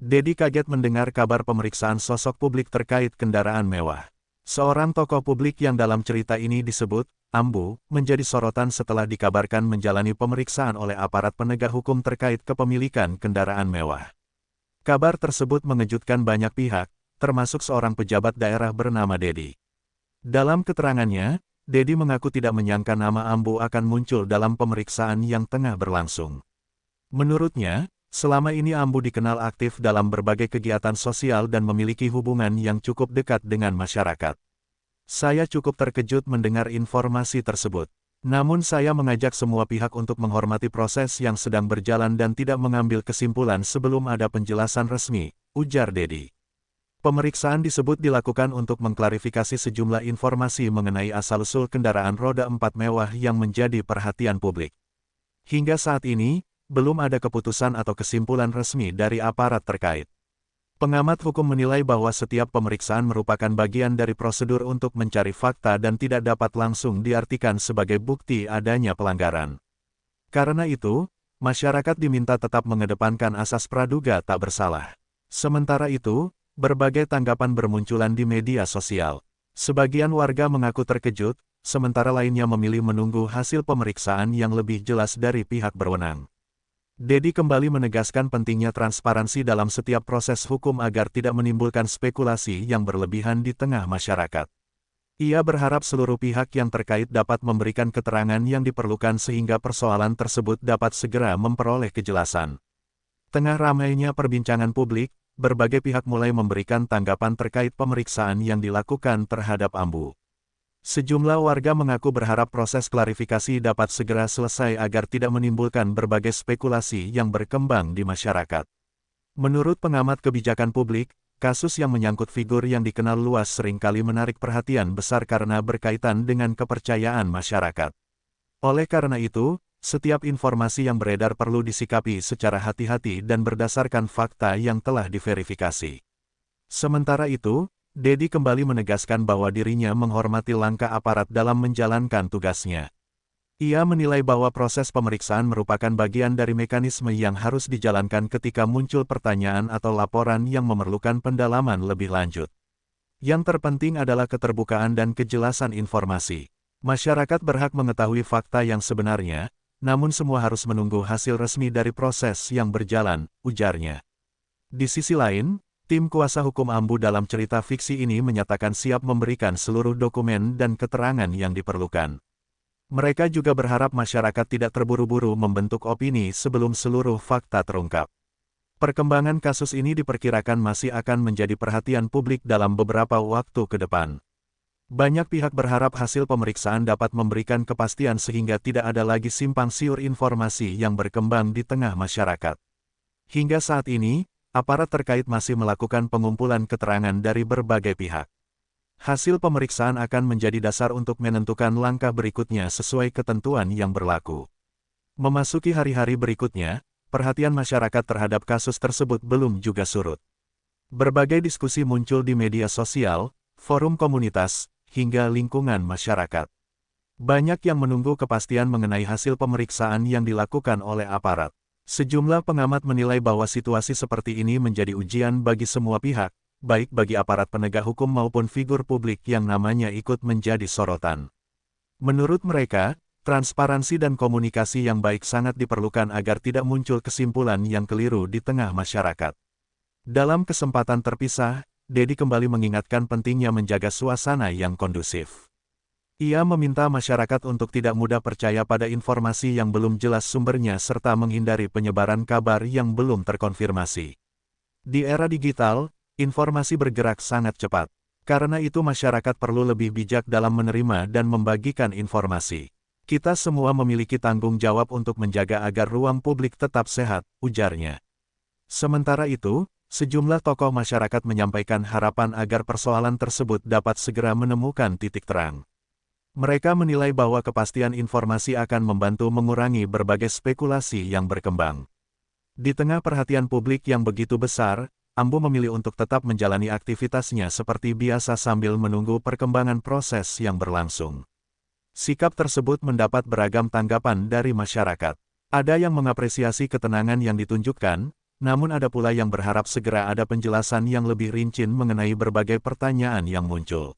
Dedi kaget mendengar kabar pemeriksaan sosok publik terkait kendaraan mewah. Seorang tokoh publik yang dalam cerita ini disebut Ambu, menjadi sorotan setelah dikabarkan menjalani pemeriksaan oleh aparat penegak hukum terkait kepemilikan kendaraan mewah. Kabar tersebut mengejutkan banyak pihak, termasuk seorang pejabat daerah bernama Dedi. Dalam keterangannya, Dedi mengaku tidak menyangka nama Ambu akan muncul dalam pemeriksaan yang tengah berlangsung. Menurutnya, selama ini Ambu dikenal aktif dalam berbagai kegiatan sosial dan memiliki hubungan yang cukup dekat dengan masyarakat. Saya cukup terkejut mendengar informasi tersebut. Namun saya mengajak semua pihak untuk menghormati proses yang sedang berjalan dan tidak mengambil kesimpulan sebelum ada penjelasan resmi, ujar Dedi. Pemeriksaan disebut dilakukan untuk mengklarifikasi sejumlah informasi mengenai asal-usul kendaraan roda 4 mewah yang menjadi perhatian publik. Hingga saat ini, belum ada keputusan atau kesimpulan resmi dari aparat terkait. Pengamat hukum menilai bahwa setiap pemeriksaan merupakan bagian dari prosedur untuk mencari fakta dan tidak dapat langsung diartikan sebagai bukti adanya pelanggaran. Karena itu, masyarakat diminta tetap mengedepankan asas praduga tak bersalah. Sementara itu, berbagai tanggapan bermunculan di media sosial. Sebagian warga mengaku terkejut, sementara lainnya memilih menunggu hasil pemeriksaan yang lebih jelas dari pihak berwenang. Dedi kembali menegaskan pentingnya transparansi dalam setiap proses hukum agar tidak menimbulkan spekulasi yang berlebihan di tengah masyarakat. Ia berharap seluruh pihak yang terkait dapat memberikan keterangan yang diperlukan sehingga persoalan tersebut dapat segera memperoleh kejelasan. Tengah ramainya perbincangan publik, berbagai pihak mulai memberikan tanggapan terkait pemeriksaan yang dilakukan terhadap Ambu. Sejumlah warga mengaku berharap proses klarifikasi dapat segera selesai agar tidak menimbulkan berbagai spekulasi yang berkembang di masyarakat. Menurut pengamat kebijakan publik, kasus yang menyangkut figur yang dikenal luas seringkali menarik perhatian besar karena berkaitan dengan kepercayaan masyarakat. Oleh karena itu, setiap informasi yang beredar perlu disikapi secara hati-hati dan berdasarkan fakta yang telah diverifikasi. Sementara itu, Dedi kembali menegaskan bahwa dirinya menghormati langkah aparat dalam menjalankan tugasnya. Ia menilai bahwa proses pemeriksaan merupakan bagian dari mekanisme yang harus dijalankan ketika muncul pertanyaan atau laporan yang memerlukan pendalaman lebih lanjut. Yang terpenting adalah keterbukaan dan kejelasan informasi. Masyarakat berhak mengetahui fakta yang sebenarnya, namun semua harus menunggu hasil resmi dari proses yang berjalan, ujarnya. Di sisi lain, tim kuasa hukum Ambu dalam cerita fiksi ini menyatakan siap memberikan seluruh dokumen dan keterangan yang diperlukan. Mereka juga berharap masyarakat tidak terburu-buru membentuk opini sebelum seluruh fakta terungkap. Perkembangan kasus ini diperkirakan masih akan menjadi perhatian publik dalam beberapa waktu ke depan. Banyak pihak berharap hasil pemeriksaan dapat memberikan kepastian sehingga tidak ada lagi simpang siur informasi yang berkembang di tengah masyarakat. Hingga saat ini, aparat terkait masih melakukan pengumpulan keterangan dari berbagai pihak. Hasil pemeriksaan akan menjadi dasar untuk menentukan langkah berikutnya sesuai ketentuan yang berlaku. Memasuki hari-hari berikutnya, perhatian masyarakat terhadap kasus tersebut belum juga surut. Berbagai diskusi muncul di media sosial, forum komunitas, hingga lingkungan masyarakat. Banyak yang menunggu kepastian mengenai hasil pemeriksaan yang dilakukan oleh aparat. Sejumlah pengamat menilai bahwa situasi seperti ini menjadi ujian bagi semua pihak, baik bagi aparat penegak hukum maupun figur publik yang namanya ikut menjadi sorotan. Menurut mereka, transparansi dan komunikasi yang baik sangat diperlukan agar tidak muncul kesimpulan yang keliru di tengah masyarakat. Dalam kesempatan terpisah, Dedi kembali mengingatkan pentingnya menjaga suasana yang kondusif. Ia meminta masyarakat untuk tidak mudah percaya pada informasi yang belum jelas sumbernya serta menghindari penyebaran kabar yang belum terkonfirmasi. Di era digital, informasi bergerak sangat cepat. Karena itu masyarakat perlu lebih bijak dalam menerima dan membagikan informasi. Kita semua memiliki tanggung jawab untuk menjaga agar ruang publik tetap sehat, ujarnya. Sementara itu, sejumlah tokoh masyarakat menyampaikan harapan agar persoalan tersebut dapat segera menemukan titik terang. Mereka menilai bahwa kepastian informasi akan membantu mengurangi berbagai spekulasi yang berkembang. Di tengah perhatian publik yang begitu besar, Ambu memilih untuk tetap menjalani aktivitasnya seperti biasa sambil menunggu perkembangan proses yang berlangsung. Sikap tersebut mendapat beragam tanggapan dari masyarakat. Ada yang mengapresiasi ketenangan yang ditunjukkan, Namun ada pula yang berharap segera ada penjelasan yang lebih rinci mengenai berbagai pertanyaan yang muncul.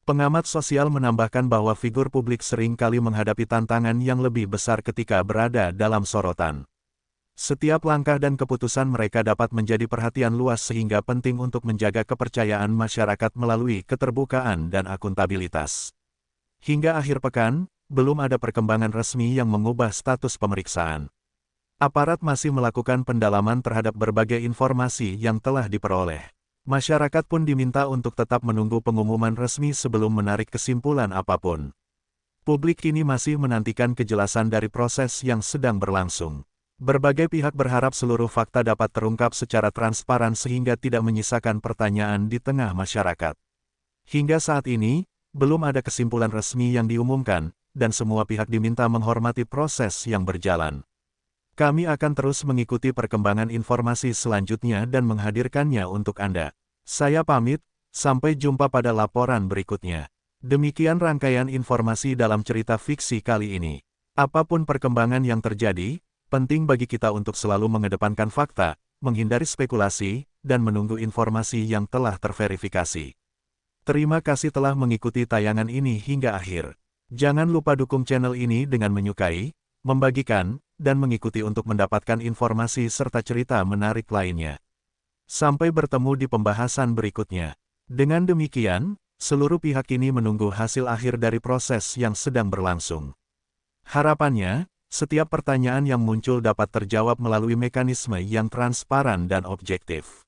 Pengamat sosial menambahkan bahwa figur publik sering kali menghadapi tantangan yang lebih besar ketika berada dalam sorotan. Setiap langkah dan keputusan mereka dapat menjadi perhatian luas sehingga penting untuk menjaga kepercayaan masyarakat melalui keterbukaan dan akuntabilitas. Hingga akhir pekan, belum ada perkembangan resmi yang mengubah status pemeriksaan. Aparat masih melakukan pendalaman terhadap berbagai informasi yang telah diperoleh. Masyarakat pun diminta untuk tetap menunggu pengumuman resmi sebelum menarik kesimpulan apapun. Publik kini masih menantikan kejelasan dari proses yang sedang berlangsung. Berbagai pihak berharap seluruh fakta dapat terungkap secara transparan sehingga tidak menyisakan pertanyaan di tengah masyarakat. Hingga saat ini, belum ada kesimpulan resmi yang diumumkan, dan semua pihak diminta menghormati proses yang berjalan. Kami akan terus mengikuti perkembangan informasi selanjutnya dan menghadirkannya untuk Anda. Saya pamit, sampai jumpa pada laporan berikutnya. Demikian rangkaian informasi dalam cerita fiksi kali ini. Apapun perkembangan yang terjadi, penting bagi kita untuk selalu mengedepankan fakta, menghindari spekulasi, dan menunggu informasi yang telah terverifikasi. Terima kasih telah mengikuti tayangan ini hingga akhir. Jangan lupa dukung channel ini dengan menyukai, membagikan, dan mengikuti untuk mendapatkan informasi serta cerita menarik lainnya. Sampai bertemu di pembahasan berikutnya. Dengan demikian, seluruh pihak ini menunggu hasil akhir dari proses yang sedang berlangsung. Harapannya, setiap pertanyaan yang muncul dapat terjawab melalui mekanisme yang transparan dan objektif.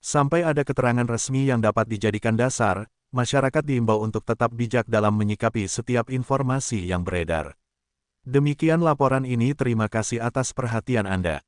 Sampai ada keterangan resmi yang dapat dijadikan dasar, masyarakat diimbau untuk tetap bijak dalam menyikapi setiap informasi yang beredar. Demikian laporan ini, terima kasih atas perhatian Anda.